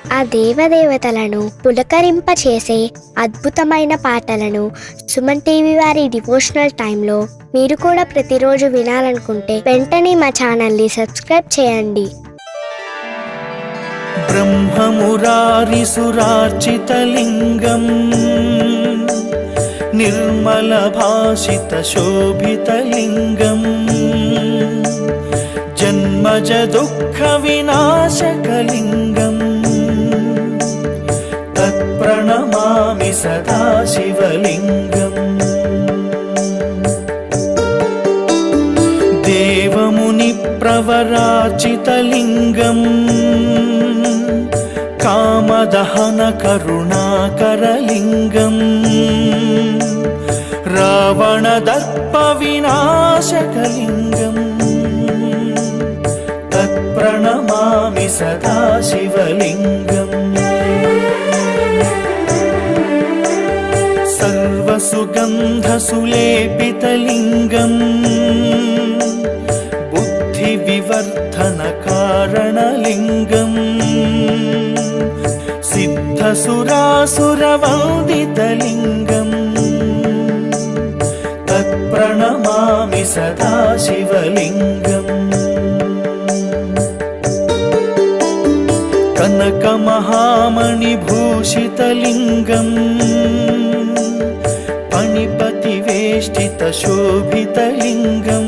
ఆ దేవదేవతలను పులకరింపచేసే అద్భుతమైన పాటలను సుమన్ టీవీ వారి డివోషనల్ టైంలో మీరు కూడా ప్రతిరోజు వినాలనుకుంటే వెంటనే మా ఛానల్ని సబ్స్క్రైబ్ చేయండి. బ్రహ్మమురారిసురార్చితలింగం నిర్మలభాషితశోభితలింగం జన్మజ దుఃఖ వినాశకలింగం తత్ప్రణమామి సదా శివలింగం. దేవముని ప్రవరార్చితలింగం కామదహన కరుణాకరలింగం రావణదర్ప వినాశకలింగం తత్ప్రణమామి సదా శివలింగం. సర్వసుగంధసులేపితలింగం బుద్ధివివర్ధనకారణలింగం సిద్ధసురాసురవందితలింగం తత్ప్రణమామి సదా శివలింగం. కనకమహామణిభూషితలింగం పణిపతివేష్టితశోభితలింగం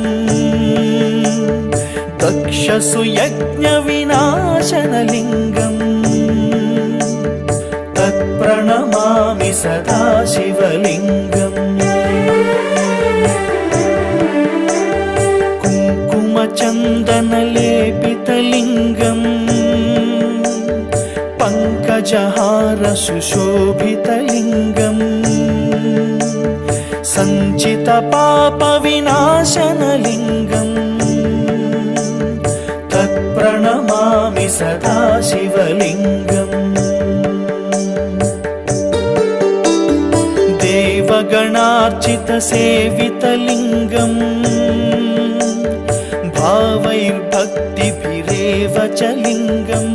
దక్షసుయజ్ఞవినాశనలింగం తత్ప్రణమామి సదా శివలింగం. కుంకుమచందనలేపితలింగం పంకజహార సుశోభితలింగం సంచిత పాప వినాశనలింగం తత్ప్రణమామి సదా శివలింగం. దేవగణార్చిత సేవితలింగం భావైర్భక్తిభిరేవ చ లింగం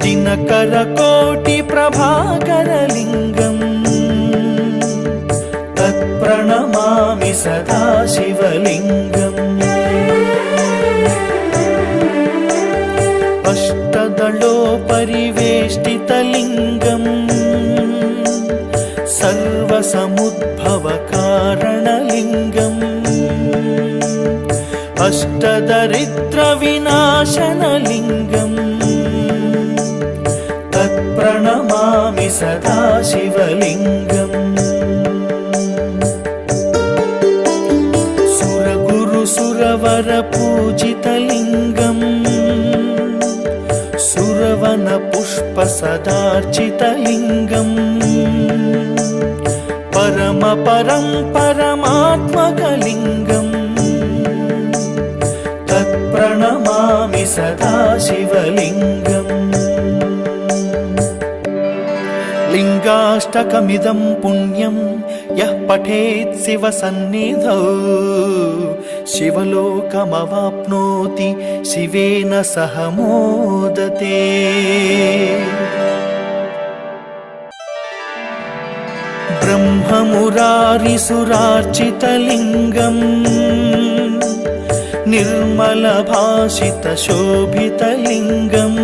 దినకరకోటి ప్రభాకరలింగం తత్ప్రణమామి సదా శివలింగం. అష్టదళోపరివేష్టితలింగం సర్వసముద్భవకారణలింగం అష్టదరిద్ర వినాశనలింగం తత్ప్రణమామి సదా శివలింగం. సురగురు సురవర పూజితలింగం సురవన పుష్ప సదార్చితలింగం పరమ పరం పరమాత్మకలింగం తత్ప్రణమామి సదా శివలింగం. లింగాష్టకమిదం పుణ్యం యః పఠేత్ శివ సన్నిధౌ శివలోకమవాప్నోతి శివేన సహ మోదతే. బ్రహ్మమురారిసురార్చితలింగం నిర్మలభాషితశోభితలింగం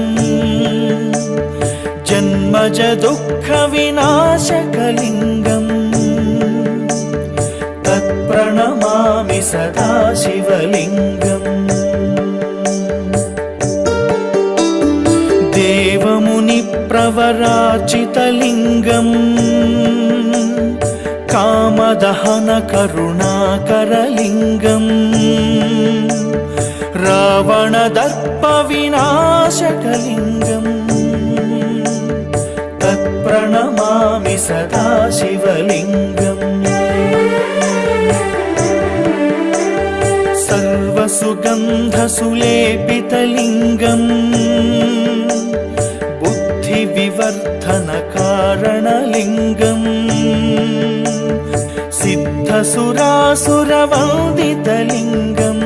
జన్మజ దుఃఖ వినాశకలింగం తత్ప్రణమామి సదా శివలింగం. దేవముని ప్రవరార్చితలింగం కామదహన కరుణాకరలింగం రావణదర్ప వినాశకలింగం తత్ప్రణమామి సదా శివలింగం. సర్వసుగంధసులేపితలింగం బుద్ధివివర్ధనకారణలింగం సిద్ధసురాసురవందితలింగం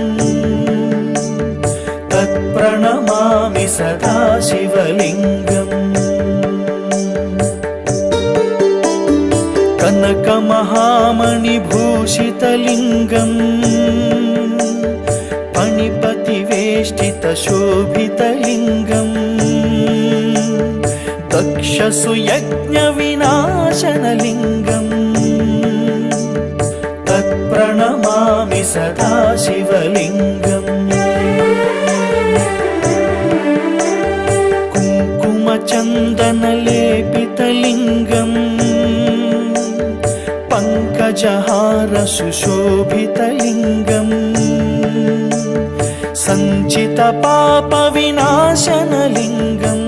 తత్ప్రణమామి तत्प्रणमामि सदा शिवलिङ्गम् कनकमहामणिभूषितलिङ्गम् पणिपतिवेष्टितशोभितलिङ्गम् दक्षसुयज्ञविनाशनलिङ्गम् तत्प्रणमामि सदा शिवलिङ्गम् कुङ्कुमचन्दनलेपितलिङ्गम् पङ्कजहारसुशोभितलिङ्गम् सञ्चितपापविनाशनलिङ्गम्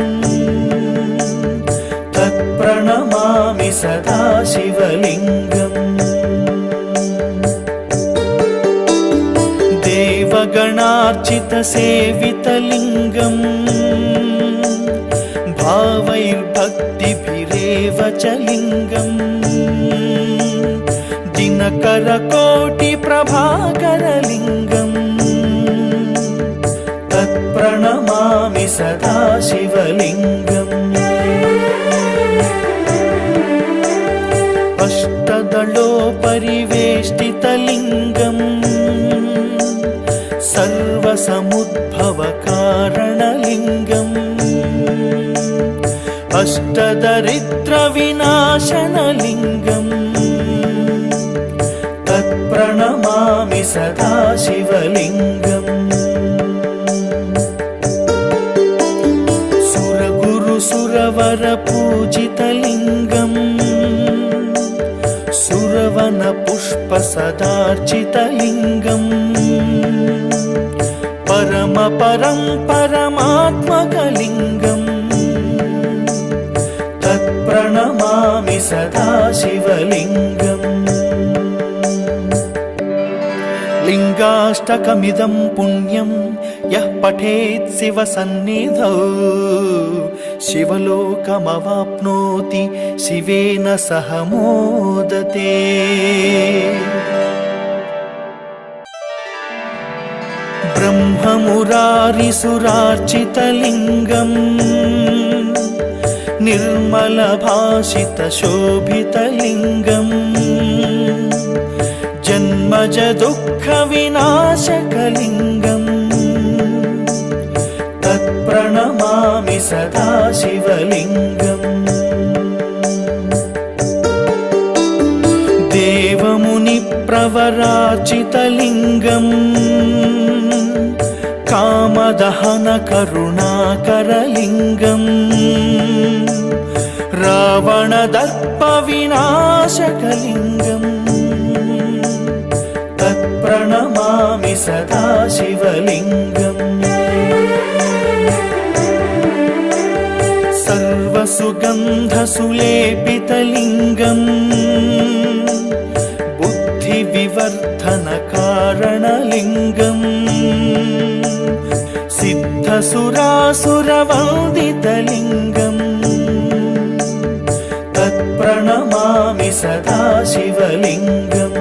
तत्प्रणमामि सदा शिवलिङ्गम् देवगणार्चितसेवितलिङ्गम् भावैर्भक्तिभिरेव च लिङ्गम् दिनकरकोटिप्रभाकरलिङ्गम् तत्प्रणमामि सदा शिवलिङ्गम् अष्टदलोपरिवेष्टितलिङ्गम् सर्वसमुद्भवकारणलिङ्गम् अष्टदरिद्रविनाशनलिङ्गम् तत्प्रणमामि सदा शिवलिङ्गम् सुरगुरुसुरवरपूजितलिङ्गम् सुरवनपुष्पसदार्चितलिङ्गम् परमपरं परमात्मकलिङ्गम् तत्प्रणमामि सदा शिवलिङ्गम् लिङ्गाष्टकमिदं पुण्यं यः पठेत् शिवसन्निधौ शिवलोकमवाप्नोति शिवेन सह मोदते ब्रह्ममुरारिसुरार्चितलिङ्गम् निर्मलभाषितशोभितलिङ्गम् जन्मजदुःखविनाशकलिङ्गम् तत्प्रणमामि सदा शिवलिङ्गम् देवमुनिप्रवरार्चितलिङ्गम् कामदहनकरुणाकरलिङ्गम् रावणदर्पविनाशकलिङ्गम् तत्प्रणमामि सदा शिवलिङ्गम् सर्वसुगन्धसुलेपितलिङ्गम् बुद्धिविवर्धनकारणलिङ्गम् सिद्धसुरासुरवन्दितलिङ्गम् तत्प्रणमामि सदा शिवलिङ्गम्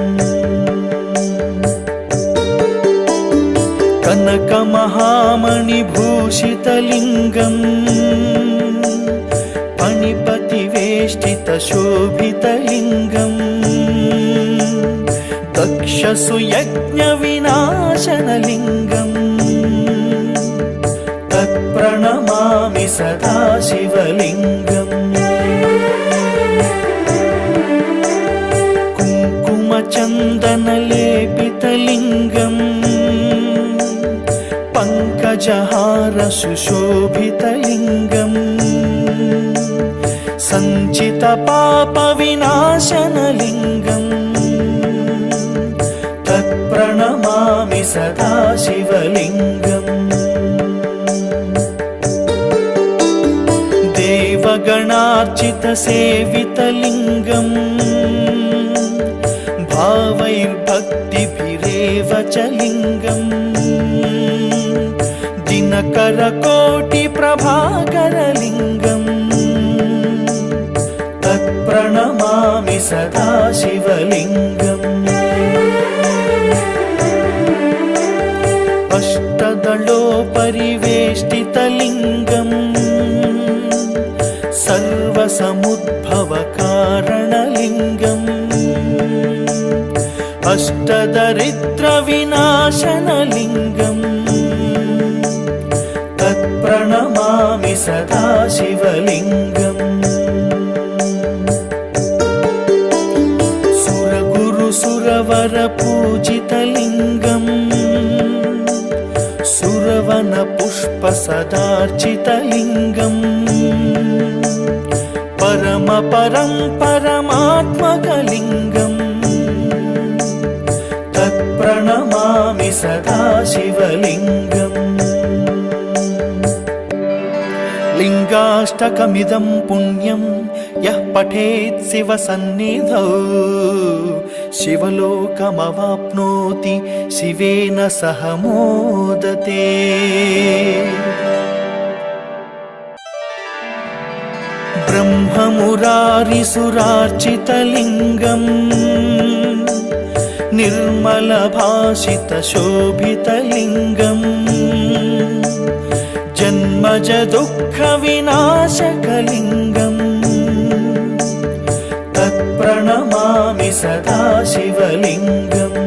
कनकमहामणिभूषितलिङ्गम् पणिपतिवेष्टितशोभितलिङ्गम् दक्षसुयज्ञविनाशनलिङ्गम् तत्प्रणमामि सदा शिवलिङ्गम् कुङ्कुमचन्दनलेपितलिङ्गम् पङ्कजहारसुशोभितलिङ्गम् सञ्चितपापविनाशनलिङ्गम् तत्प्रणमामि सदा शिवलिङ्गम् देवगणार्चितसेवितलिङ्गम् भावैर्भक्तिभिरेव च लिङ्गम् दिनकरकोटिप्रभाकरलिङ्गम् तत्प्रणमामि सदा शिवलिङ्गम् अष्टदलोपरिवेष्टितलिङ्गम् सर्वसमुद्भवकारणलिङ्गम् अष्टदरिद्रविनाशनलिङ्गम् तत्प्रणमामि सदा शिवलिङ्गम् सुरवरपूजितलिङ्गम् सुरवनपुष्पसदार्चितलिङ्गम् परमात्मकलिङ्गम् तत्प्रणमामि सदा शिवलिङ्गम् लिङ्गाष्टकमिदं पुण्यं यः पठेत् शिवसन्निधौ शिवलोकमवाप्नोति शिवेन सह मोदते। ब्रह्ममुरारिसुरार्चितलिङ्गम् निर्मलभाषितशोभितलिङ्गम् जन्मजदुःखविनाशकलिङ्गम् तत्प्रणमामि सदा शिवलिङ्गम्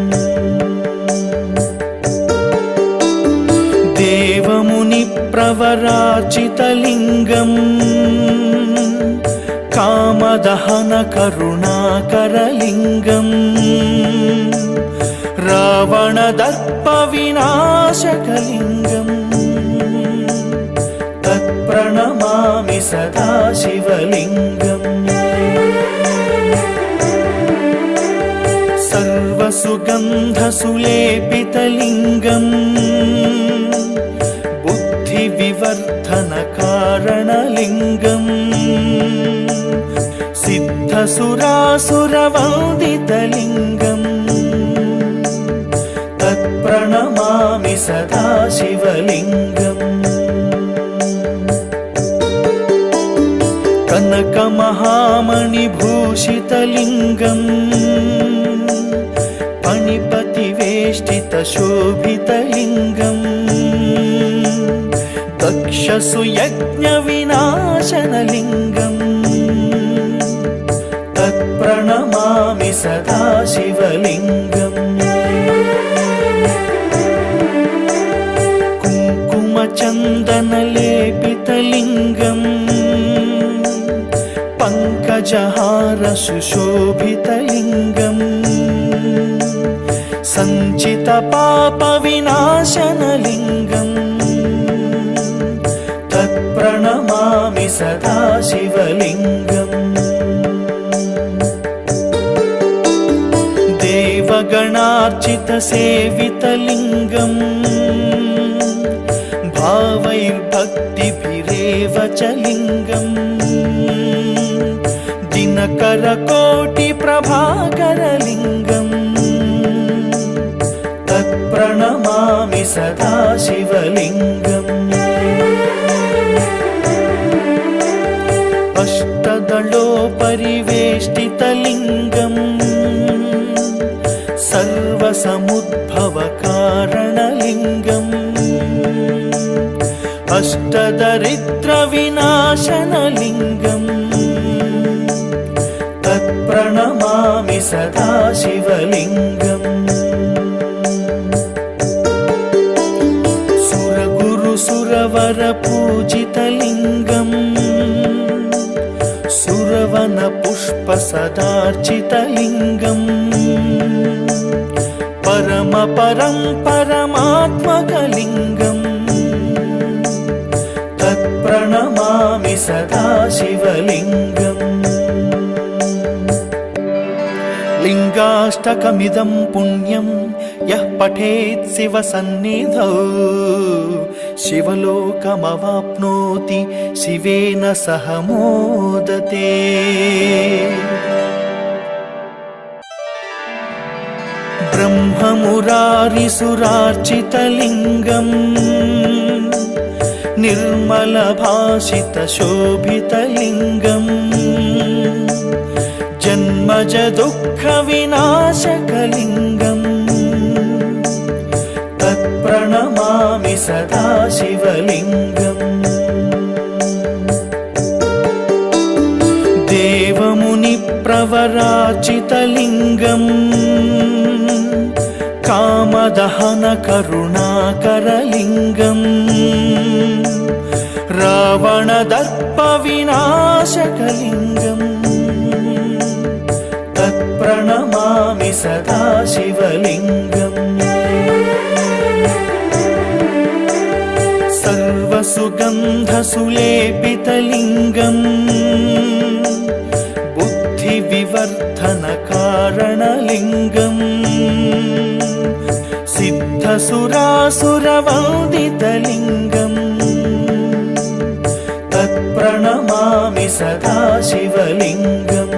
देवमुनिप्रवरार्चितलिङ्गम् कामदहनकरुणाकरलिङ्गम् रावणदर्पविनाशकलिङ्गम् तत्प्रणमामि सदा शिवलिङ्गम् सर्वसुगन्धसुलेपितलिङ्गम् बुद्धिविवर्धनकारणलिङ्गम् सिद्धसुरासुरवन्दितलिङ्गम् तत्प्रणमामि सदा शिवलिङ्गम् कनकमहामणिभूषितलिङ्गम् फणिपतिवेष्टितशोभितलिङ्गम् दक्षसुयज्ञविनाशनलिङ्गम् तत्प्रणमामि सदा शिवलिङ्गम् कुङ्कुमचन्दनलेपितलिङ्गम् पङ्कजहारसुशोभितलिङ्गम् सञ्चितपापविनाशनलिङ्गम् तत्प्रणमामि सदा शिवलिङ्गम् देवगणार्चितसेवितलिङ्गम् भावैर्भक्तिभिरेव च लिङ्गम् दिनकरकोटिप्रभाकरलिङ्गम् तत्प्रणमामि सदा शिवलिङ्गम् अष्टदलोपरिवेष्टितलिङ्गम् सर्वसमुद्भवकारणलिङ्गम् अष्टदरिद्रविनाशनलिङ्गम् तत्प्रणमामि सदा शिवलिङ्गम् सुरगुरुसुरवरपूजितलिङ्गम् सुरवनपुष्पसदार्चितलिङ्गम् परमात्मकलिङ्गम् तत्प्रणमामि सदा शिवलिङ्गम् लिङ्गाष्टकमिदं पुण्यं यः पठेत् शिवसन्निधौ शिवलोकमवाप्नोति शिवेन सह मोदते। ब्रह्ममुरारिसुरार्चितलिङ्गम् निर्मलभाषितशोभितलिङ्गम् जन्मजदुःखविनाशकलिङ्गम् तत्प्रणमामि सदा शिवलिङ्गम् देवमुनिप्रवराचितलिङ्गम् कामदहनकरुणाकरलिङ्गम् रावणदर्पविनाशकलिङ्गम् तत्प्रणमामि सदा शिवलिङ्गम् सर्वसुगन्धसुलेपितलिङ्गम् बुद्धिविवर्धनकारणलिङ्गम् सिद्धसुरासुरवन्दितलिङ्गम् तत्प्रणमामि सदा शिवलिङ्गम्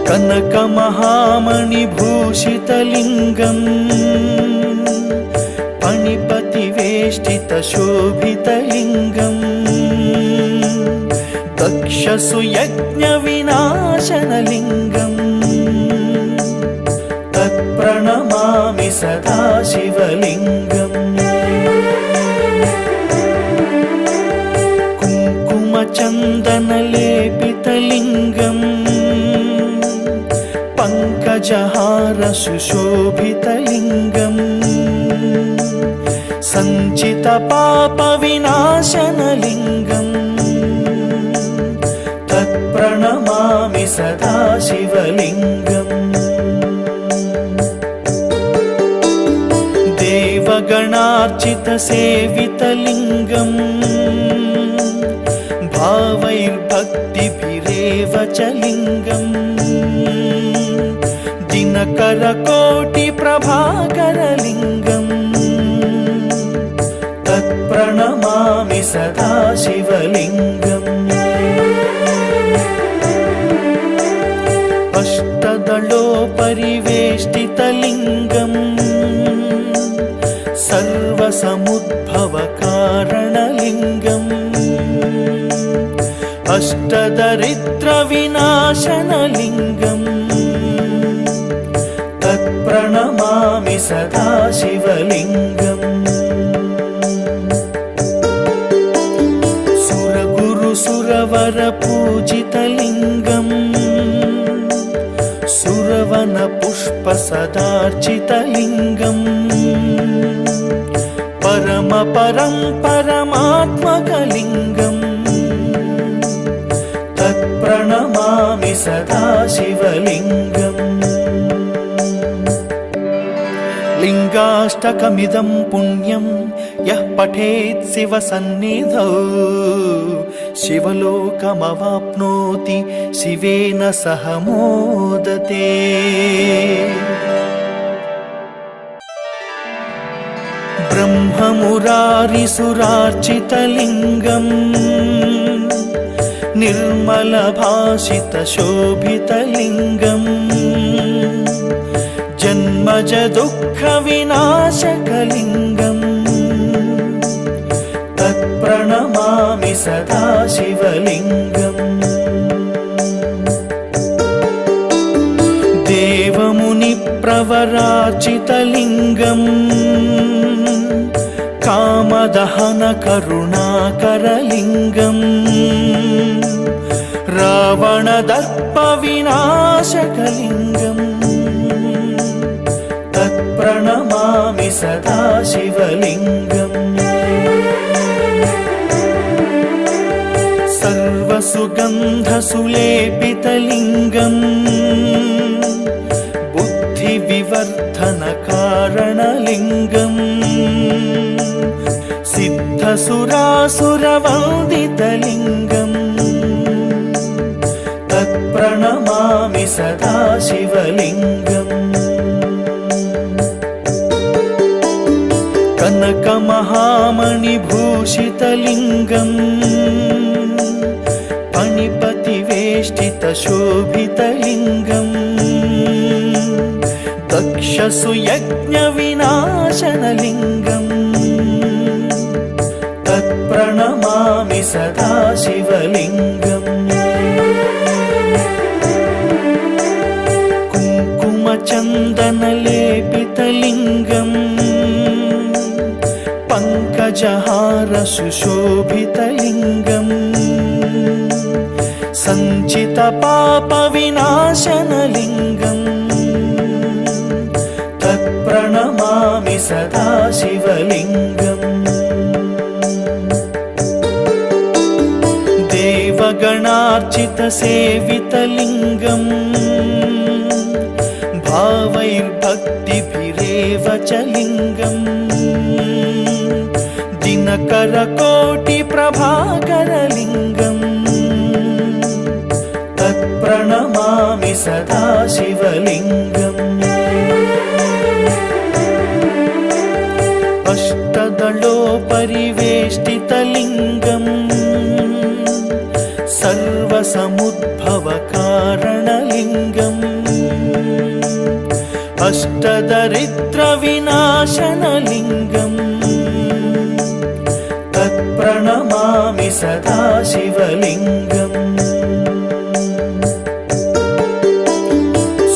कनकमहामणिभूषितलिङ्गम् पणिपतिवेष्टितशोभितलिङ्गम् दक्षसुयज्ञविनाशनलिङ्गम् तत्प्रणमामि सदा शिवलिङ्गम् कुङ्कुमचन्दनलेपितलिङ्गम् पङ्कजहारसुशोभितलिङ्गम् सञ्चितपापविनाशनलिङ्गम् तत्प्रणमामि सदा शिवलिङ्गम् देवगणार्चितसेवितलिङ्गम् भावैर्भक्तिभिरेव च लिङ्गम् दिनकरकोटिप्रभाकरलिङ्गम् तत्प्रणमामि सदा शिवलिङ्गम् अष्टदलोपरिवेष्टितलिङ्गम् सर्वसमुद्भवकारणलिङ्गम् अष्टदरिद्रविनाशनलिङ्गम् तत्प्रणमामि सदा शिवलिङ्गम् सुरगुरुसुरवरपूजितलिङ्गम् सुरवनपुष्पसदार्चितलिङ्गम् परमपरं परमात्मकलिङ्गम् तत्प्रणमामि सदा शिवलिङ्गम् लिङ्गाष्टकमिदं पुण्यं यः पठेत् शिवसन्निधौ शिवलोकमवाप्नोति शिवेन सह मोदते। ब्रह्ममुरारिसुरार्चितलिङ्गम् निर्मलभाषितशोभितलिङ्गम् जन्मजदुःखविनाशकलिङ्गम् तत्प्रणमामि सदा शिवलिङ्गम् देवमुनिप्रवराचितलिङ्गम् कामदहनकरुणाकरलिङ्गम् रावणदर्पविनाशकलिङ्गम् तत्प्रणमामि सदा शिवलिङ्गम् सर्वसुगन्धसुलेपितलिङ्गम् बुद्धिविवर्धनकारणलिङ्गम् सिद्धसुरासुरवन्दितलिङ्गम् तत्प्रणमामि सदा शिवलिङ्गम् कनकमहामणिभूषितलिङ्गम् पणिपतिवेष्टितशोभितलिङ्गम् दक्षसुयज्ञविनाशनलिङ्गम् तत्प्रणमामि सदा शिवलिङ्गम् कुङ्कुमचन्दनलेपितलिङ्गम् पङ्कजहार सुशोभितलिङ्गम् सञ्चितपापविनाशनलिङ्गम् तत्प्रणमामि सदा शिवलिङ्गम् देवगणार्चितसेवितलिङ्गम् भावैर्भक्तिभिरेव च लिङ्गम् दिनकरकोटिप्रभाकरलिङ्गम् तत्प्रणमामि सदा शिवलिङ्गम् अष्टदलोपरिवेष्टितलिङ्गम् सर्वसमुद्भवकारणलिङ्गम् अष्टदरिद्रविनाशनलिङ्गम् तत्प्रणमामि सदा शिवलिङ्गम्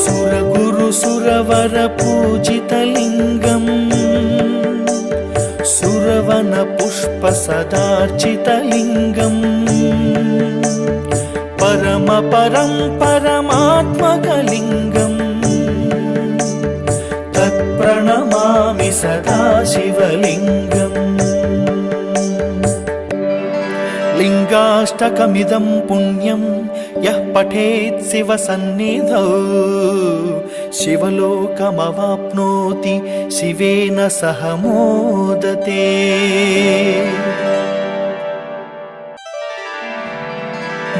सुरगुरुसुरवरपूजितलिङ्गम् सुरवनपुष्पसदार्चितलिङ्गम् परमपरं परमात्मकलिङ्गम् तत्प्रणमामि सदा शिवलिङ्गम् लिङ्गाष्टकमिदं पुण्यं यः पठेत् शिवसन्निधौ शिवलोकमवाप्नोति शिवेन सह मोदते।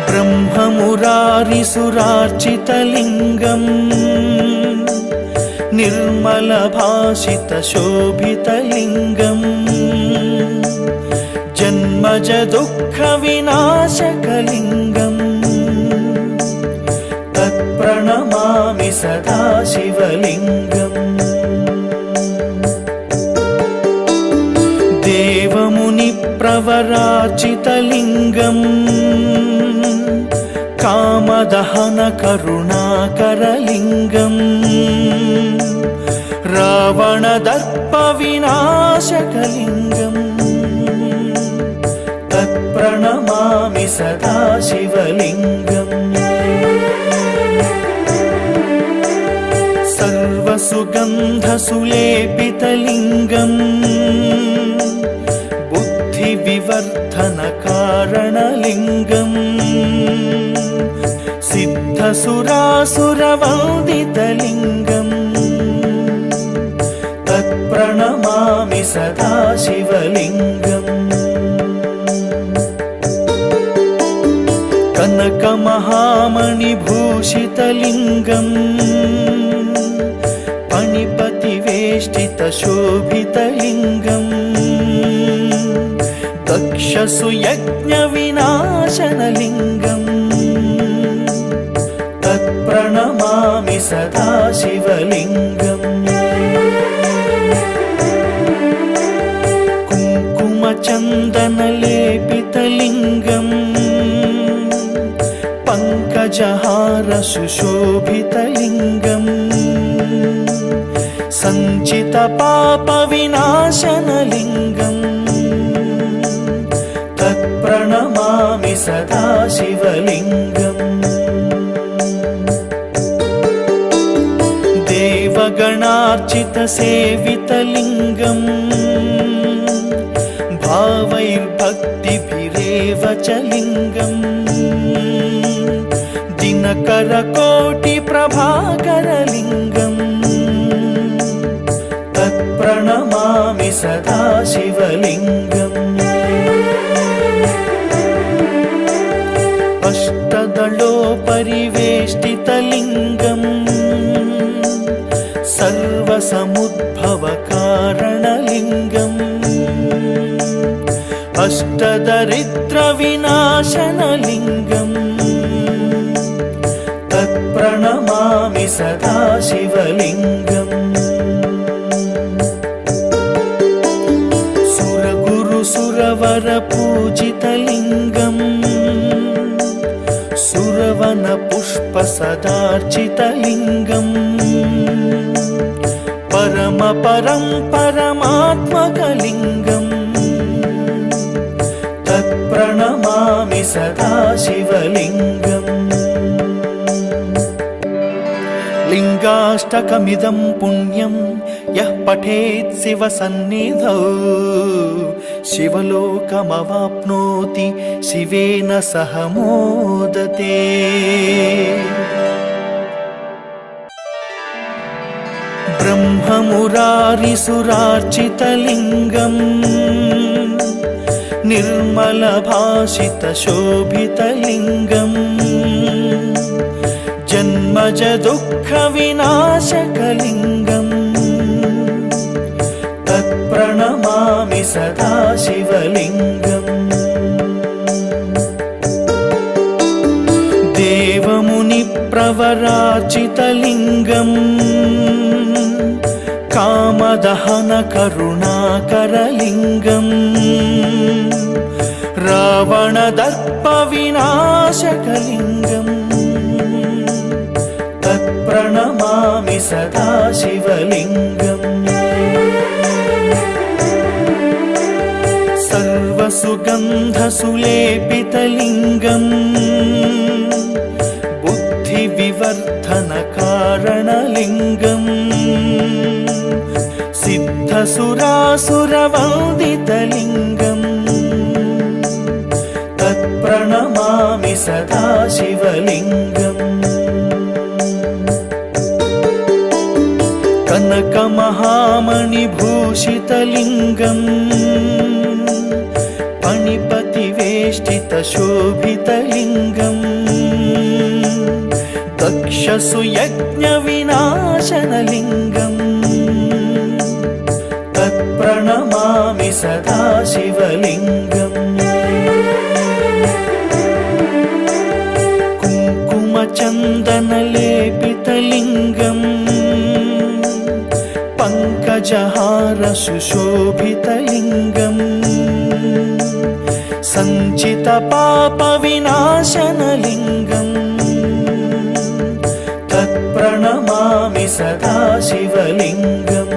ब्रह्ममुरारिसुरार्चितलिङ्गम् निर्मलभाषितशोभितलिङ्गम् जन्मजदुःखविनाशकलिङ्गम् तत्प्रणमामि सदा शिवलिङ्गम् देवमुनिप्रवरार्चितलिङ्गम् कामदहनकरुणाकरलिङ्गम् रावणदर्पविनाशकलिङ्गम् तत्प्रणमामि सदा शिवलिङ्गम् सर्वसुगन्धसुलेपितलिङ्गम् बुद्धिविवर्धनकारणलिङ्गम् सिद्धसुरासुरवन्दितलिङ्गम् तत्प्रणमामि सदा शिवलिङ्गम् कनकमहामणिभूषितलिङ्गम् पणिपतिवेष्टितशोभितलिङ्गम् दक्षसुयज्ञविनाशनलिङ्गम् तत्प्रणमामि सदा शिवलिङ्गम् कुङ्कुमचन्दनलेपितलिङ्गम् पङ्कजहार सुशोभितलिङ्गम् सञ्चितपापविनाशनलिङ्गम् तत्प्रणमामि सदा शिवलिङ्गम् देवगणार्चितसेवितलिङ्गम् भावैर्भक्तिभिरेव च लिङ्गम् दिनकरकोटिप्रभाकरलिङ्गम् तत्प्रणमामि सदा शिवलिङ्गम् अष्टदलोपरिवेष्टितलिङ्गम् सर्वसमुद्भवकारणलिङ्गम् अष्टदरिद्रविनाशनलिङ्गम् तत्प्रणमामि सदा शिवलिङ्गम् सुरगुरुसुरवरपूजितलिङ्गम् सुरवनपुष्पसदार्चितलिङ्गम् परमपरं परमात्मकलिङ्गम् सदाशिवलिङ्गम् लिङ्गाष्टकमिदं पुण्यं यः पठेत् शिवसन्निधौ शिवलोकमवाप्नोति शिवेन सह मोदते। ब्रह्ममुरारिसुरार्चितलिङ्गम् निर्मलभाषितशोभितलिङ्गम् जन्मज दुःखविनाशकलिङ्गम् तत्प्रणमामि सदा शिवलिङ्गम् देवमुनिप्रवरार्चितलिङ्गम् कामदहनकरुणाकरलिङ्गम् रावणदर्पविनाशकलिङ्गम् तत्प्रणमामि सदा शिवलिङ्गम् सर्वसुगन्धसुलेपितलिङ्गम् बुद्धिविवर्धनकारणलिङ्गम् सिद्धसुरासुरवन्दितलिङ्गम् तत्प्रणमामि सदा शिवलिङ्गम् कनकमहामणिभूषितलिङ्गम् फणिपतिवेष्टितशोभितलिङ्गम् दक्षसुयज्ञविनाशनलिङ्गम् तत्प्रणमामि सदा शिवलिङ्गम् कुङ्कुमचन्दनलेपितलिङ्गम् पङ्कजहारसुशोभितलिङ्गम् सञ्चितपापविनाशनलिङ्गम् तत्प्रणमामि सदा शिवलिङ्गम्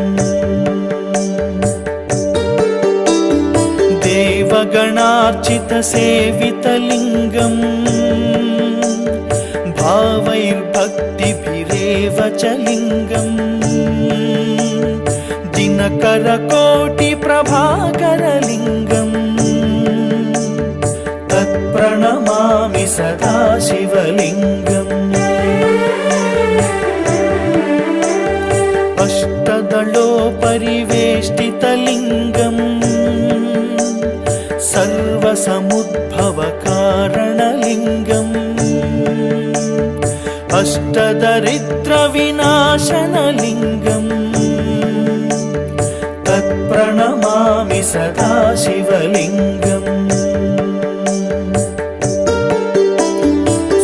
देवगणार्चितसेवितलिङ्गम् भावैर्भक्तिभिरेव च लिङ्गम् दिनकरकोटिप्रभाकरलिङ्गम् तत्प्रणमामि सदा शिवलिङ्गम् अष्टदलोपरिवेष्टितलिङ्गम् सर्वसमुद्भवकारणलिङ्गम् अष्टदरिद्रविनाशनलिङ्गम् तत्प्रणमामि सदा शिवलिङ्गम्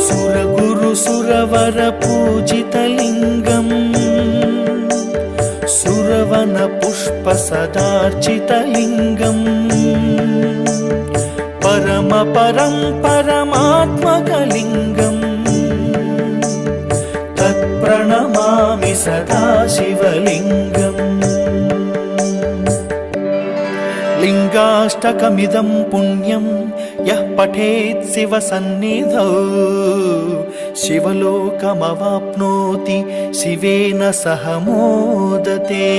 सुरगुरुसुरवरपूजितलिङ्गम् सुरवनपुष्पसदार्चितलिङ्गम् परमपरं परमात्मकलिङ्गम् तत्प्रणमामि सदा शिवलिङ्गम् लिङ्गाष्टकमिदं पुण्यं यः पठेत् शिवसन्निधौ शिवलोकमवाप्नोति शिवेन सह मोदते।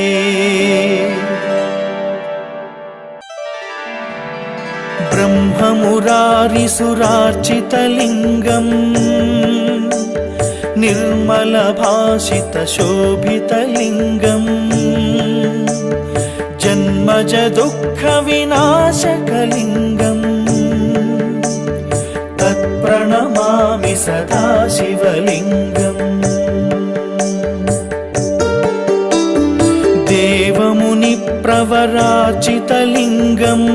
ब्रह्ममुरारिसुरार्चितलिङ्गम् निर्मलभाषितशोभितलिङ्गम् जन्मज दुःखविनाशकलिङ्गम् तत्प्रणमामि सदा शिवलिङ्गम् देवमुनिप्रवरार्चितलिङ्गम्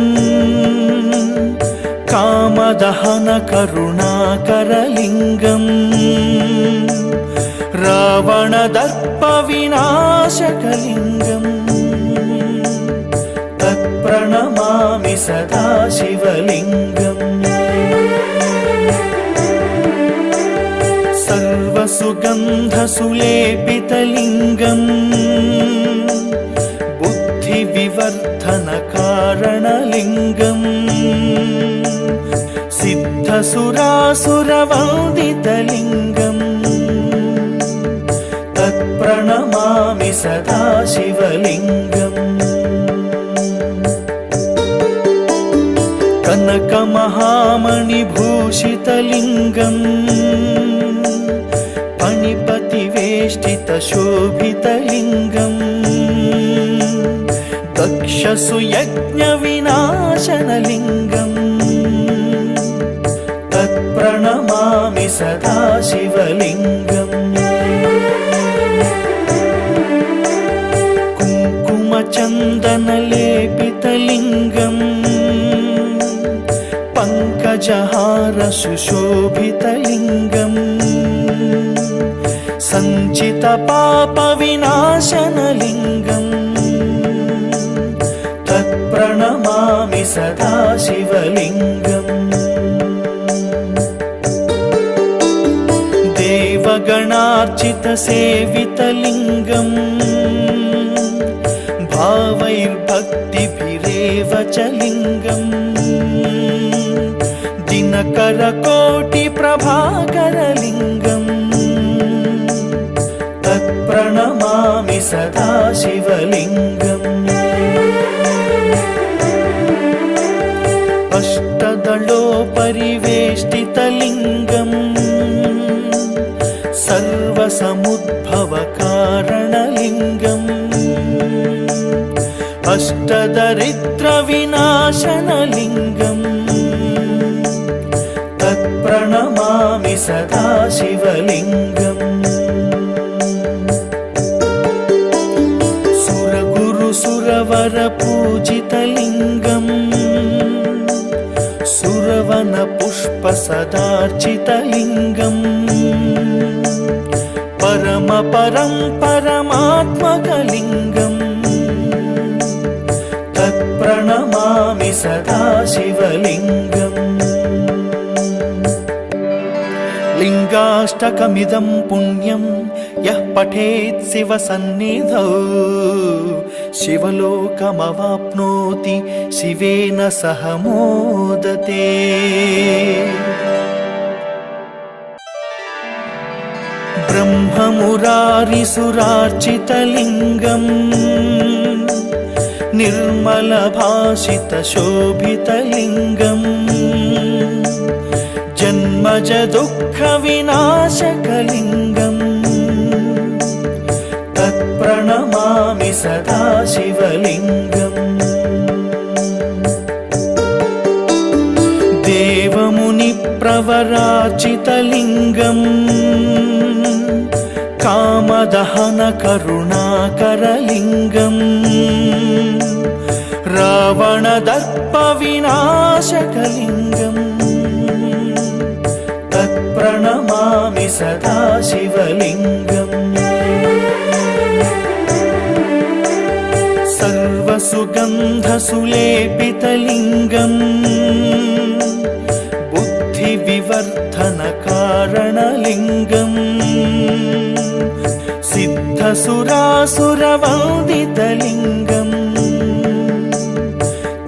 कामदहनकरुणाकरलिङ्गम् रावणदर्पविनाशकलिङ्गम् तत्प्रणमामि सदा शिवलिङ्गम् सर्वसुगन्धसुलेपितलिङ्गम् बुद्धिविवर्धनकारणलिङ्गम् सिद्ध सिद्धसुरासुरवन्दितलिङ्गम् तत्प्रणमामि सदा शिवलिङ्गम् कनकमहामणिभूषितलिङ्गम् फणिपतिवेष्टितशोभितलिङ्गम् दक्षसुयज्ञविनाशनलिङ्गम् तत्प्रणमामि सदा शिवलिङ्गम् कुङ्कुमचन्दनलेपितलिङ्गम् पङ्कजहारसुशोभितलिङ्गम् सञ्चितपापविनाशनलिङ्गम् तत्प्रणमामि सदा शिवलिङ्गम् देवगणार्चितसेवितलिङ्गम् भावैर्भक्तिभिरेव च लिङ्गम् दिनकरकोटिप्रभाकरलिङ्गम् तत्प्रणमामि सदा शिवलिङ्गम् अष्टदलोपरिवेष्टितलिङ्गम् सर्वसमुद्भवकारणलिङ्गम् अष्टदरिद्रविनाशनलिङ्गम् तत्प्रणमामि सदा शिवलिङ्गम् सुरगुरुसुरवरपूजितलिङ्गम् सुरवनपुष्पसदार्चितलिङ्गम् परमपरं परमात्मकलिङ्गम् तत्प्रणमामि सदा शिवलिङ्गम् लिङ्गाष्टकमिदं पुण्यं यः पठेत् शिवसन्निधौ शिवलोकमवाप्नोति शिवेन सह मोदते। ब्रह्ममुरारिसुरार्चितलिङ्गम् निर्मलभाषितशोभितलिङ्गम् जन्मजदुःखविनाशकलिङ्गम् तत्प्रणमामि सदा शिवलिङ्गम् देवमुनिप्रवरार्चितलिङ्गम् कामदहनकरुणाकरलिङ्गम् रावणदर्पविनाशकलिङ्गम् तत्प्रणमामि सदा शिवलिङ्गम् सर्वसुगन्धसुलेपितलिङ्गम् बुद्धिविवर्धनकारणलिङ्गम् सिद्धसुरासुरवन्दितलिङ्गम्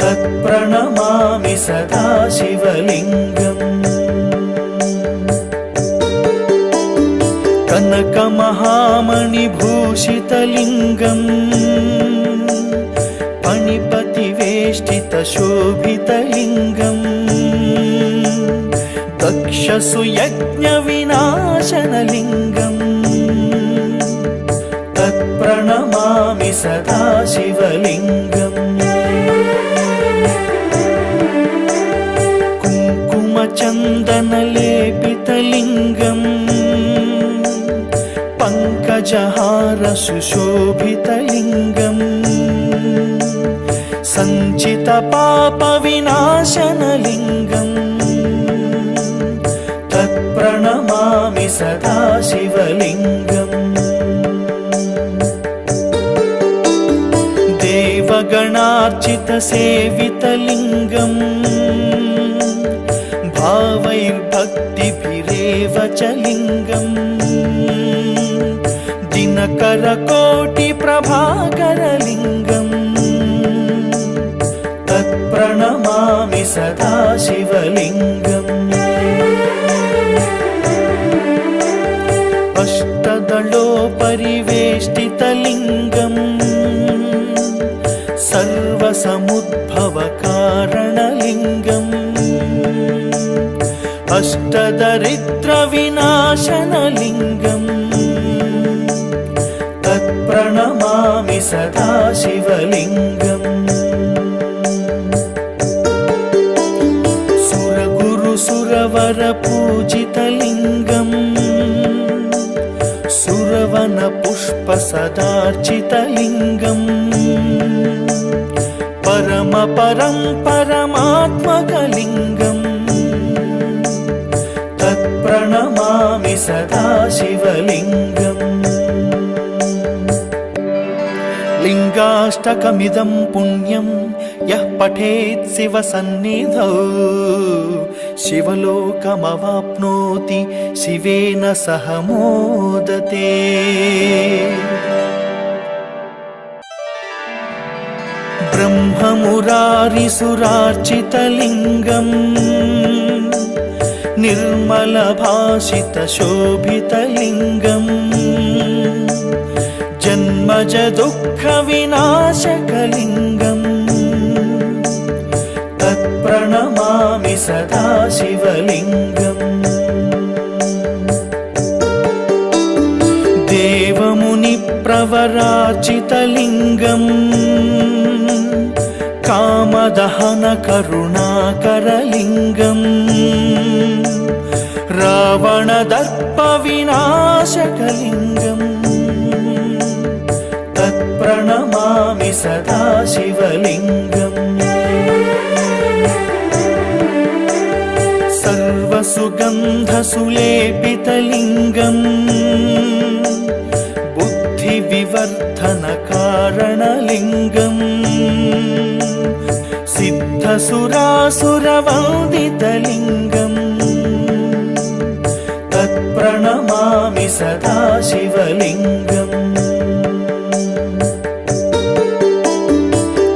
तत्प्रणमामि सदा शिवलिङ्गम् कनकमहामणिभूषितलिङ्गम् फणिपतिवेष्टितशोभितलिङ्गम् दक्षसुयज्ञविनाशनलिङ्गम् तत्प्रणमामि सदा शिवलिङ्गम्। कुङ्कुमचन्दनलेपितलिङ्गम् भावैर्भक्तिभिरेव च लिङ्गम् दिनकरकोटिप्रभाकरलिङ्गम् तत्प्रणमामि सदा शिवलिङ्गम्। अष्टदलोपरिवेष्टितलिङ्गम् सर्वसमुद्भवकारणलिङ्गम् कुङ्कुमचन्दनलेपितलिङ्गम् पङ्कजहारसुशोभितलिङ्गम् सञ्चितपापविनाशनलिङ्गम् तत्प्रणमामि सदा शिवलिङ्गम्। देवगणार्चितसेवितलिङ्गम् भावैर्भक्तिभिरेव च लिङ्गम् दिनकरकोटिप्रभाकरलिङ्गम् तत्प्रणमामि सदा शिवलिङ्गम्। सर्वसमुद्भवकारणलिङ्गम् अष्टदरिद्रविनाशनलिङ्गम् तत्प्रणमामि सदा शिवलिङ्गम् सुरगुरुसुरवरपूजितलिङ्गम् सुरवनपुष्पसदार्चितलिङ्गम् परमपरं परमात्मकलिङ्गम् तत्प्रणमामि सदा शिवलिङ्गम् लिङ्गाष्टकमिदं पुण्यं यः पठेत् शिवसन्निधौ शिवलोकमवाप्नोति शिवेन सह मोदते। ब्रह्ममुरारिसुरार्चितलिङ्गम् निर्मलभाषितशोभितलिङ्गम् जन्मजदुःखविनाशकलिङ्गम् तत्प्रणमामि सदा शिवलिङ्गम् देवमुनिप्रवरार्चितलिङ्गम् कामदहनकरुणाकरलिङ्गम् रावणदर्पविनाशकलिङ्गम् तत्प्रणमामि सदा शिवलिङ्गम् सर्वसुगन्धसुलेपितलिङ्गम् बुद्धिविवर्धनकारणलिङ्गम् सिद्धसुरासुरवन्दितलिङ्गम् तत्प्रणमामि सदा शिवलिङ्गम्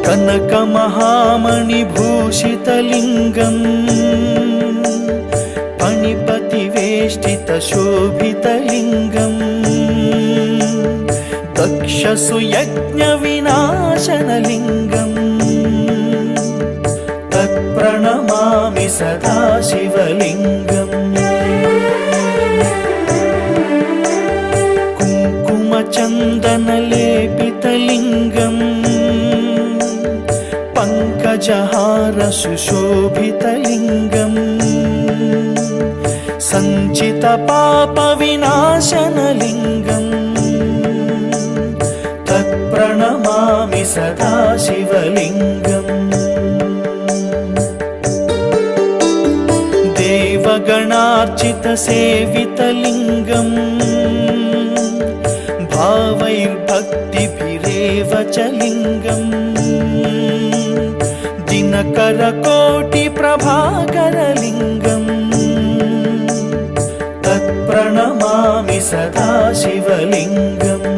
कनकमहामणिभूषितलिङ्गम् पणिपतिवेष्टितशोभितलिङ्गम् दक्षसुयज्ञविनाशनलिङ्गम् तत्प्रणमामि सदा शिवलिङ्गम् कुङ्कुमचन्दनलेपितलिङ्गम् पङ्कजहारसुशोभितलिङ्गम् सञ्चितपापविनाशनलिङ्गम् तत्प्रणमामि सदा शिवलिङ्गम् देवगणार्चितसेवितलिङ्गम् भावैर्भक्तिभिरेव च लिङ्गम् दिनकरकोटिप्रभाकरलिङ्गम् तत्प्रणमामि सदा शिवलिङ्गम्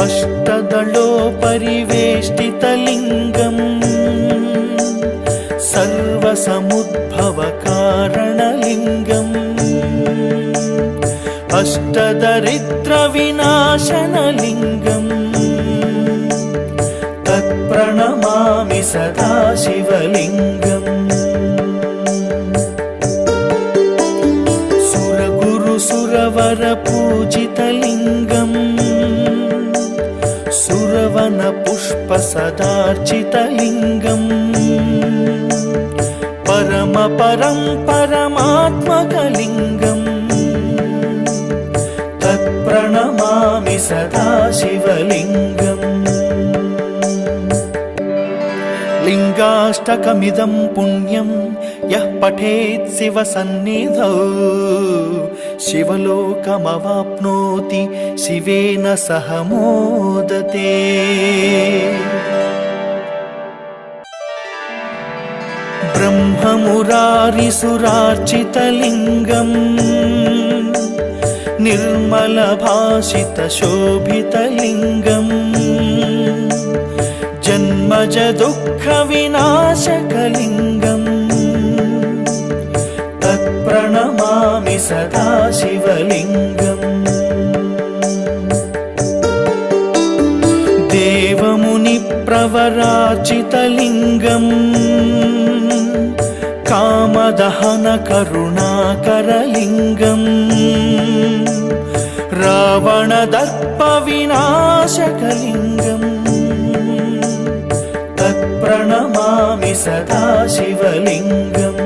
अष्टदलोपरिवेष्टितलिङ्गम् सर्वसमुद्भवकारणलिङ्गम् अष्टदरिद्रविनाशनलिङ्गम् तत्प्रणमामि सदा शिवलिङ्गम् सुरगुरुसुरवरपूजितलिङ्गम् सुरवनपुष्पसदार्चितलिङ्गम् परमपरं परमात्मकलिङ्गम् तत्प्रणमामि सदा शिवलिङ्गम् लिङ्गाष्टकमिदं पुण्यं यः पठेत् शिवसन्निधौ शिवलोकमवाप्नोति शिवेन सह मोदते। ब्रह्ममुरारिसुरार्चितलिङ्गम् निर्मलभाषितशोभितलिङ्गम् जन्मजदुःखविनाशकलिङ्गम् तत्प्रणमामि सदा शिवलिङ्गम् देवमुनिप्रवराचितलिङ्गम् कामदहनकरुणाकरलिङ्गम् रावणदर्पविनाशकलिङ्गम् तत्प्रणमामि सदा शिवलिङ्गम्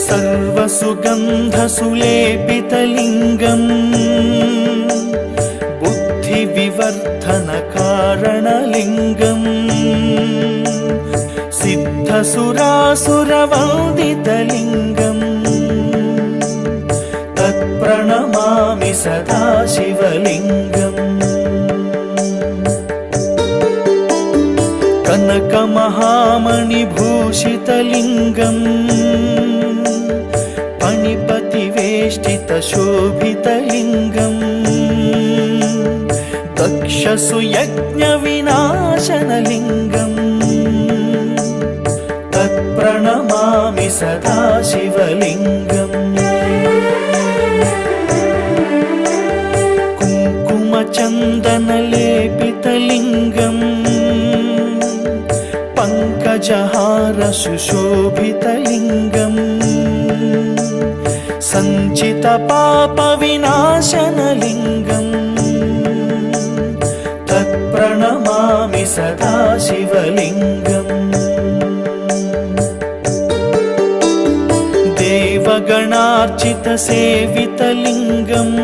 सर्वसुगन्धसुलेपितलिङ्गम् बुद्धिविवर्धनकारणलिङ्गम् सिद्धसुरासुरवन्दितलिङ्गम् तत्प्रणमामि सदा शिवलिङ्गम् कनकमहामणिभूषितलिङ्गम् पणिपतिवेष्टितशोभितलिङ्गम् दक्षसुयज्ञविनाशनलिङ्गम् तत्प्रणमामि सदा शिवलिङ्गम् कुङ्कुमचन्दनलेपितलिङ्गम् पङ्कजहारसुशोभितलिङ्गम् सञ्चितपापविनाशनलिङ्गम् तत्प्रणमामि सदा शिवलिङ्गम् देवगणार्चितसेवितलिङ्गम्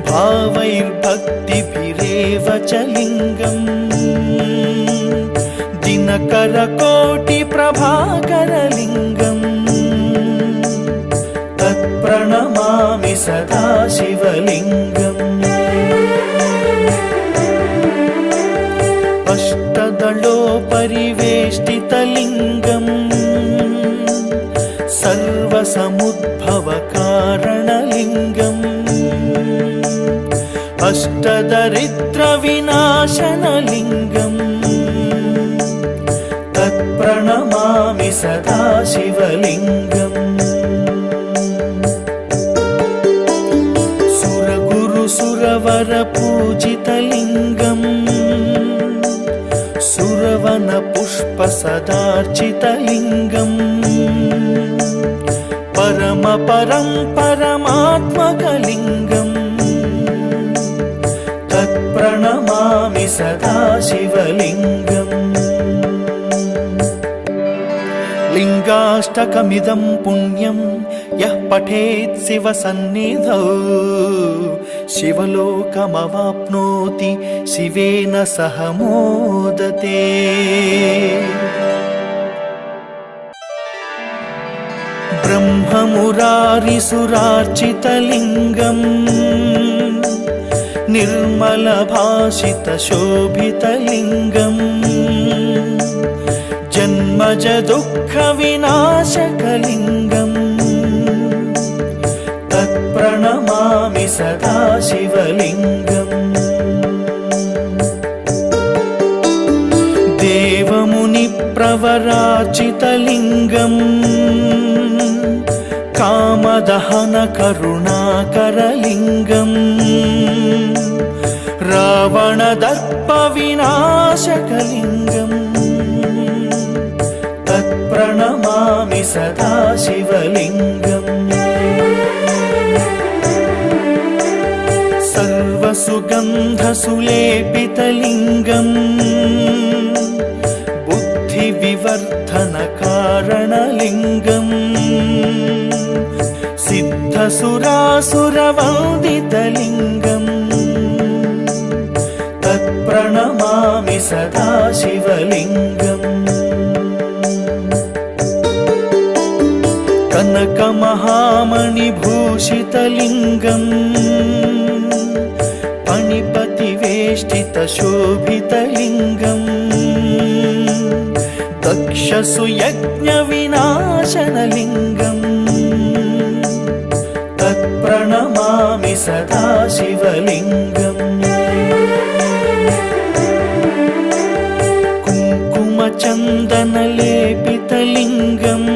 भावैर्भक्तिभिरेव च लिङ्गम् दिनकरकोटिप्रभाकरलिङ्गम् तत्प्रणमामि सदा शिवलिङ्गम् अष्टदलोपरिवेष्टितलिङ्गम् सर्वसमुद्भवकारणलिङ्गम् अष्टदरिद्रविनाशनलिङ्गम् तत्प्रणमामि सदा शिवलिङ्गम् सुरगुरुसुरवरपूजितलिङ्गम् सुरवनपुष्पसदार्चितलिङ्गम् परमपरं परमात्मकलिङ्गम् तत्प्रणमामि सदा शिवलिङ्गम् लिङ्गाष्टकमिदं पुण्यं यः पठेत् शिवसन्निधौ शिवलोकमवाप्नोति शिवेन सह मोदते। ब्रह्ममुरारिसुरार्चितलिङ्गम् निर्मलभाषितशोभितलिङ्गम् जन्मजदुःखविनाशकलिङ्गम् तत्प्रणमामि सदा शिवलिङ्गम् देवमुनिप्रवराचितलिङ्गम् कामदहनकरुणाकरलिङ्गम् रावणदर्पविनाशकलिङ्गम् तत्प्रणमामि सदा शिवलिङ्गम् सर्वसुगन्धसुलेपितलिङ्गम् बुद्धिविवर्धनकारणलिङ्गम् सिद्धसुरासुरवन्दितलिङ्गम् तत्प्रणमामि सदा शिवलिङ्गम् कनकमहामणिभूषितलिङ्गम् पणिपतिवेष्टितशोभितलिङ्गम् दक्षसुयज्ञविनाशनलिङ्गम् तत्प्रणमामि सदा शिवलिङ्गम् कुङ्कुमचन्दनलेपितलिङ्गम्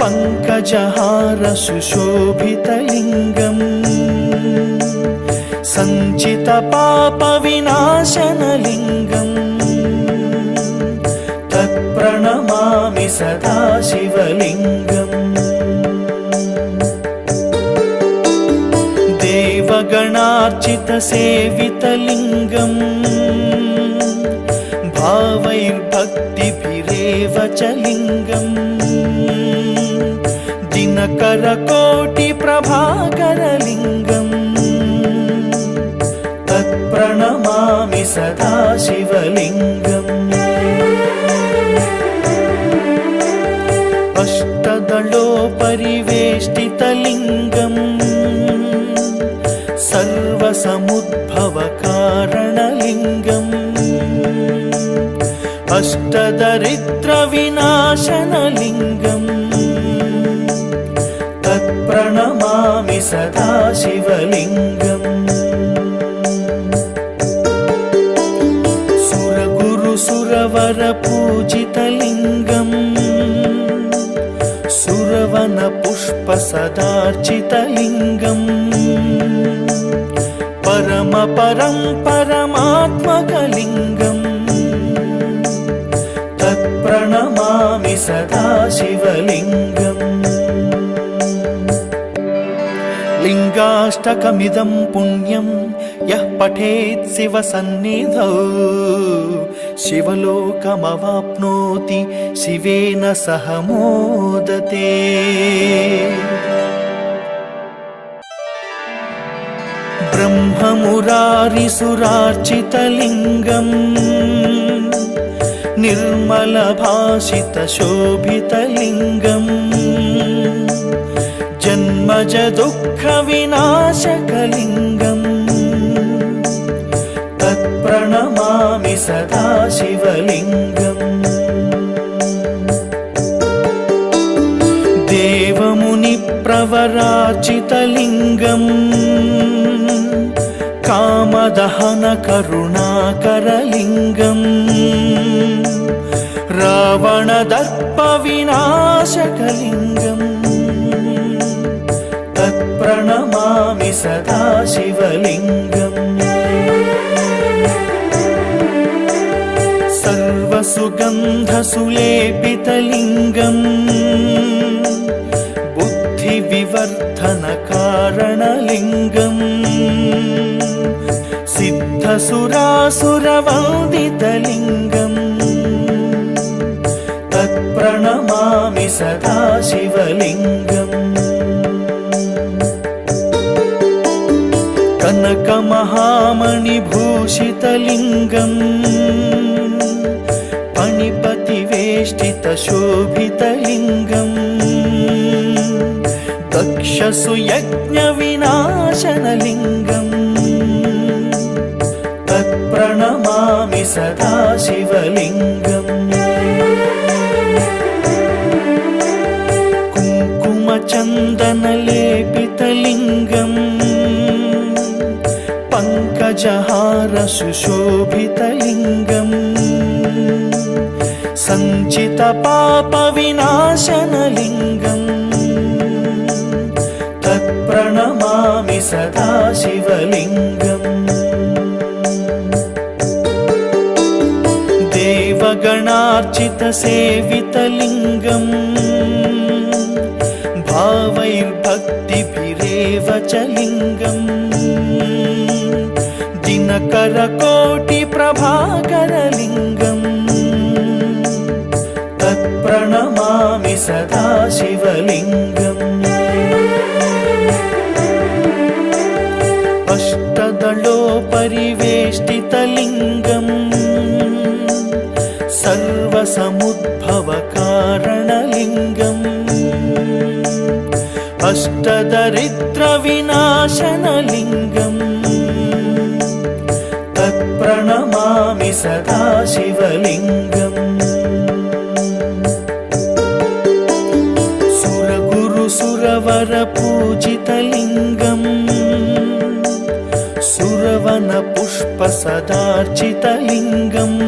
पङ्कजहारसुशोभितलिङ्गम् सञ्चित पाप विनाशनलिङ्गम् तत्प्रणमामि सदा शिवलिङ्गम् देवगणार्चितसेवितलिङ्गम् भावैर्भक्तिभिरेव च लिङ्गम् दिनकरकोटिप्रभाकरलिङ्गम् तत्प्रणमामि सदा शिवलिङ्गम् अष्टदलोपरिवेष्टितलिङ्गम् सर्वसमुद्भवकारणलिङ्गम् अष्टदरिद्रविनाशनलिङ्गम् तत्प्रणमामि सदा शिवलिङ्गम् सुरगुरुसुरवरपूजितलिङ्गम् सुरवनपुष्पसदार्चितलिङ्गम् परमपरं परमात्मकलिङ्गम् तत्प्रणमामि सदा शिवलिङ्गम् लिङ्गाष्टकमिदं पुण्यं यः पठेत् शिवसन्निधौ शिवलोकमवाप्नोति शिवेन सह मोदते। ब्रह्ममुरारिसुरार्चितलिङ्गम् निर्मलभाषितशोभितलिङ्गम् जन्मजदुःखविनाशकलिङ्गम् तत्प्रणमामि सदा शिवलिङ्गम् देवमुनिप्रवरार्चितलिङ्गम् कामदहनकरुणाकरलिङ्गम् रावणदर्पविनाशकलिङ्गम् तत्प्रणमामि सदा शिवलिङ्गम् सर्वसुगन्धसुलेपितलिङ्गम् बुद्धिविवर्धनकारणलिङ्गम् सिद्धसुरासुरवन्दितलिङ्गम् तत्प्रणमामि सदा शिवलिङ्गम् कनकमहामणिभूषितलिङ्गम् पणिपतिवेष्टितशोभितलिङ्गम् दक्षसुयज्ञविनाशनलिङ्गम् तत्प्रणमामि सदा शिवलिङ्गम् कुङ्कुमचन्दनलेपितलिङ्गम् पङ्कजहारसुशोभितलिङ्गम् सञ्चितपापविनाशनलिङ्गम् तत्प्रणमामि सदा शिवलिङ्गम् देवगणार्चितसेवितलिङ्गम् भावैर्भक्तिभिरेव च लिङ्गम् दिनकरकोटिप्रभाकरलिङ्गम् तत्प्रणमामि सदा शिवलिङ्गम् अष्टदलोपरिवेष्टितलिङ्गम् सर्वसमुद्भवकारणलिङ्गम् अष्टदरिद्रविनाशनलिङ्गम् तत्प्रणमामि सदा शिवलिङ्गम् सुरगुरुसुरवरपूजितलिङ्गम् सुरवनपुष्पसदार्चितलिङ्गम्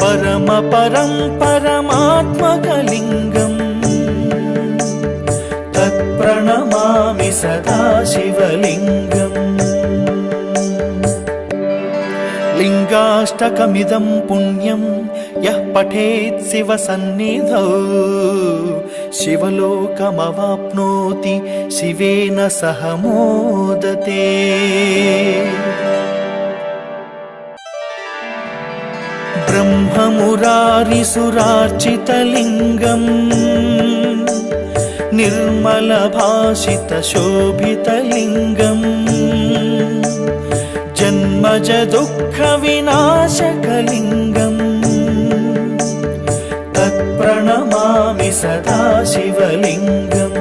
परमपरं परमात्मकलिङ्गम् तत्प्रणमामि सदा शिवलिङ्गम् लिङ्गाष्टकमिदं पुण्यं यः पठेत् शिवसन्निधौ शिवलोकमवाप्नोति शिवेन सह मोदते। ब्रह्ममुरारिसुरार्चितलिङ्गम् निर्मलभाषितशोभितलिङ्गम् जन्मज दुःखविनाशकलिङ्गम् तत्प्रणमामि सदा शिवलिङ्गम्।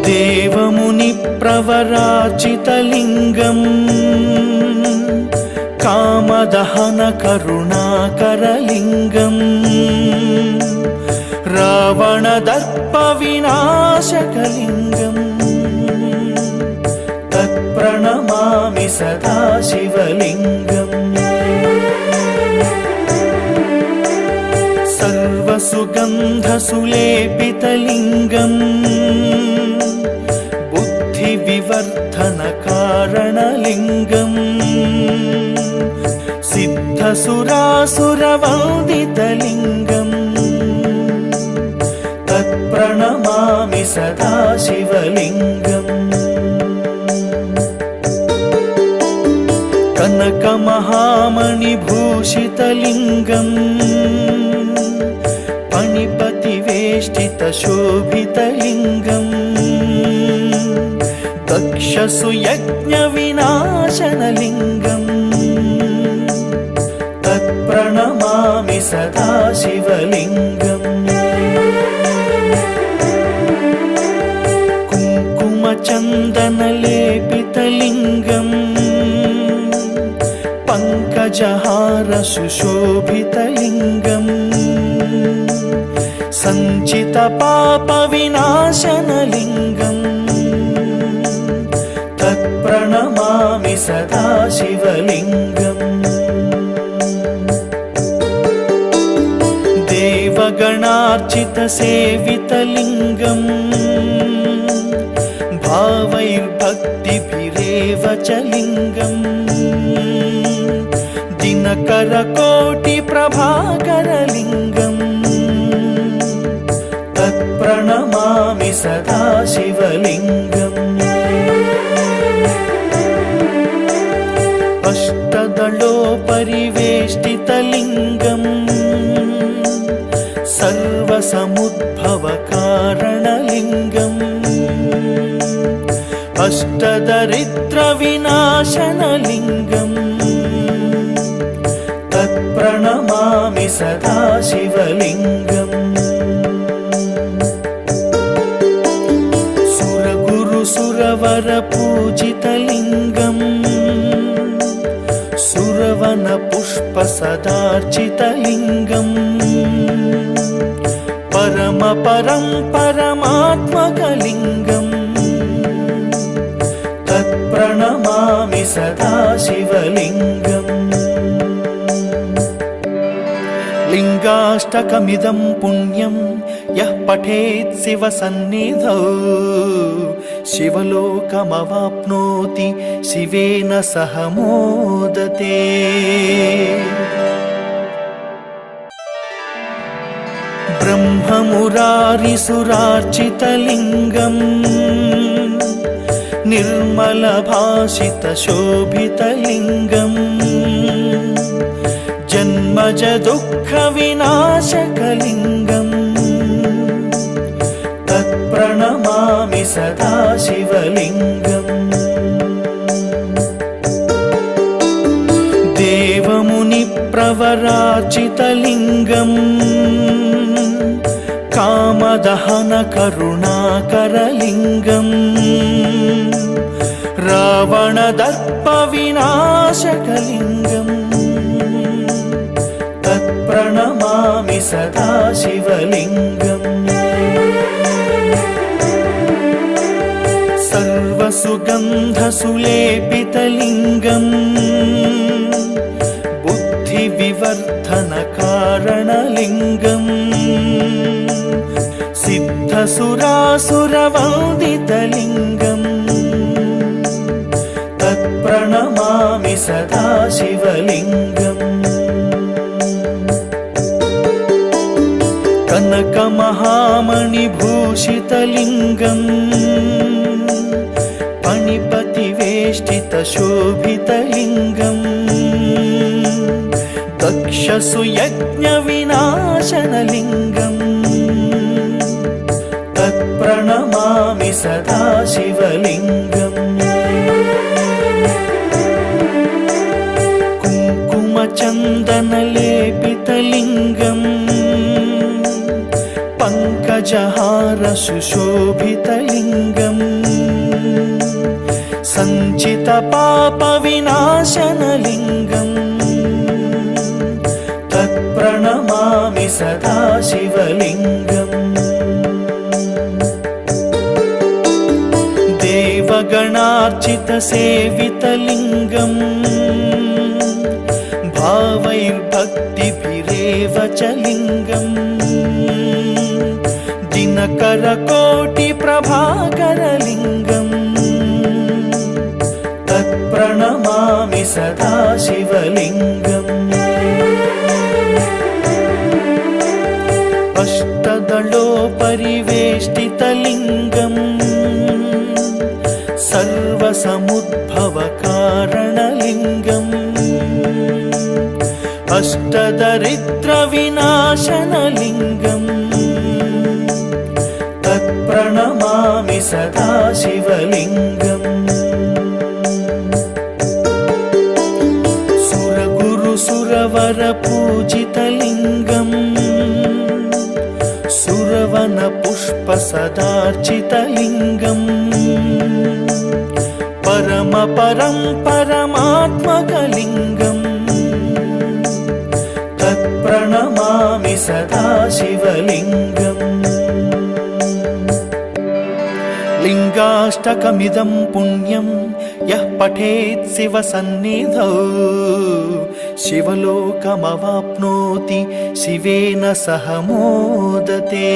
देवमुनिप्रवरार्चितलिङ्गम् कामदहनकरुणाकरलिङ्गम् रावणदर्पविनाशकलिङ्गम् तत्प्रणमामि सदा शिवलिङ्गम्। सर्वसुगन्धसुलेपितलिङ्गम् बुद्धिविवर्धनकारणलिङ्गम् सिद्धसुरासुरवन्दितलिङ्गम् तत्प्रणमामि सदा शिवलिङ्गम्। कनकमहामणिभूषितलिङ्गम् फणिपतिवेष्टितशोभितलिङ्गम् दक्षसुयज्ञविनाशनलिङ्गम् तत्प्रणमामि सदा शिवलिङ्गम्। कुङ्कुमचन्दनलेपितलिङ्गम् पङ्कजहारसुशोभितलिङ्गम् सञ्चितपापविनाशनलिङ्गम् तत्प्रणमामि सदा शिवलिङ्गम्। देवगणार्चितसेवितलिङ्गम् भावैर्भक्तिभिरेव च लिङ्गम् दिनकरकोटिप्रभाकरलिङ्गम् तत्प्रणमामि सदा शिवलिङ्गम्। अष्टदलोपरिवेष्टितलिङ्गम् सर्वसमुद्भवकारणलिङ्गम् अष्टदरिद्रविनाशनलिङ्गम् तत्प्रणमामि सदा शिवलिङ्गम्। सुरगुरुसुरवरपूजितलिङ्गम् सुरवनपुष्पसदार्चितलिङ्गम् परमपरं परमात्मकलिङ्गम् तत्प्रणमामि सदा शिवलिङ्गम्। लिङ्गाष्टकमिदं पुण्यं यः पठेत् शिवसन्निधौ शिवलोकमवाप्नोति शिवेन सह मोदते। ब्रह्ममुरारिसुरार्चितलिङ्गम् निर्मलभाषितशोभितलिङ्गम् जन्मज दुःखविनाशकलिङ्गम् तत्प्रणमामि सदा शिवलिङ्गम्। देवमुनिप्रवरार्चितलिङ्गम् कामदहनकरुणाकरलिङ्गम् रावणदर्पविनाशकलिङ्गम् तत्प्रणमामि सदा शिवलिङ्गम्। सर्वसुगन्धसुलेपितलिङ्गम् बुद्धिविवर्धनकारणलिङ्गम् सिद्धसुरासुरवन्दितलिङ्गम् तत्प्रणमामि सदा शिवलिङ्गम् कनकमहामणिभूषितलिङ्गम् पणिपतिवेष्टितशोभितलिङ्गम् दक्षसुयज्ञविनाशनलिङ्गम् तत्प्रणमामि सदा शिवलिङ्गम् कुङ्कुमचन्दनलेपितलिङ्गम् पङ्कजहारसुशोभितलिङ्गम् सञ्चितपापविनाशनलिङ्गम् तत्प्रणमामि सदा शिवलिङ्गम् देवगणार्चितसेवितलिङ्गम् भावैर्भक्तिभिरेव च लिङ्गम् दिनकरकोटिप्रभाकरलिङ्गम् तत्प्रणमामि सदा शिवलिङ्गम् अष्टदलोपरिवेष्टितलिङ्गम् सर्वसमुद्भवकारणलिङ्गम् अष्टदरिद्रविनाशनलिङ्गम् तत्प्रणमामि सदा शिवलिङ्गम् सुरगुरुसुरवरपूजितलिङ्गम् सुरवनपुष्पसदार्चितलिङ्गम् परमपरं परमात्मकलिङ्गम् तत्प्रणमामि सदा शिवलिङ्गम् लिङ्गाष्टकमिदं पुण्यं यः पठेत् शिवसन्निधौ शिवलोकमवाप्नोति शिवेन सह मोदते।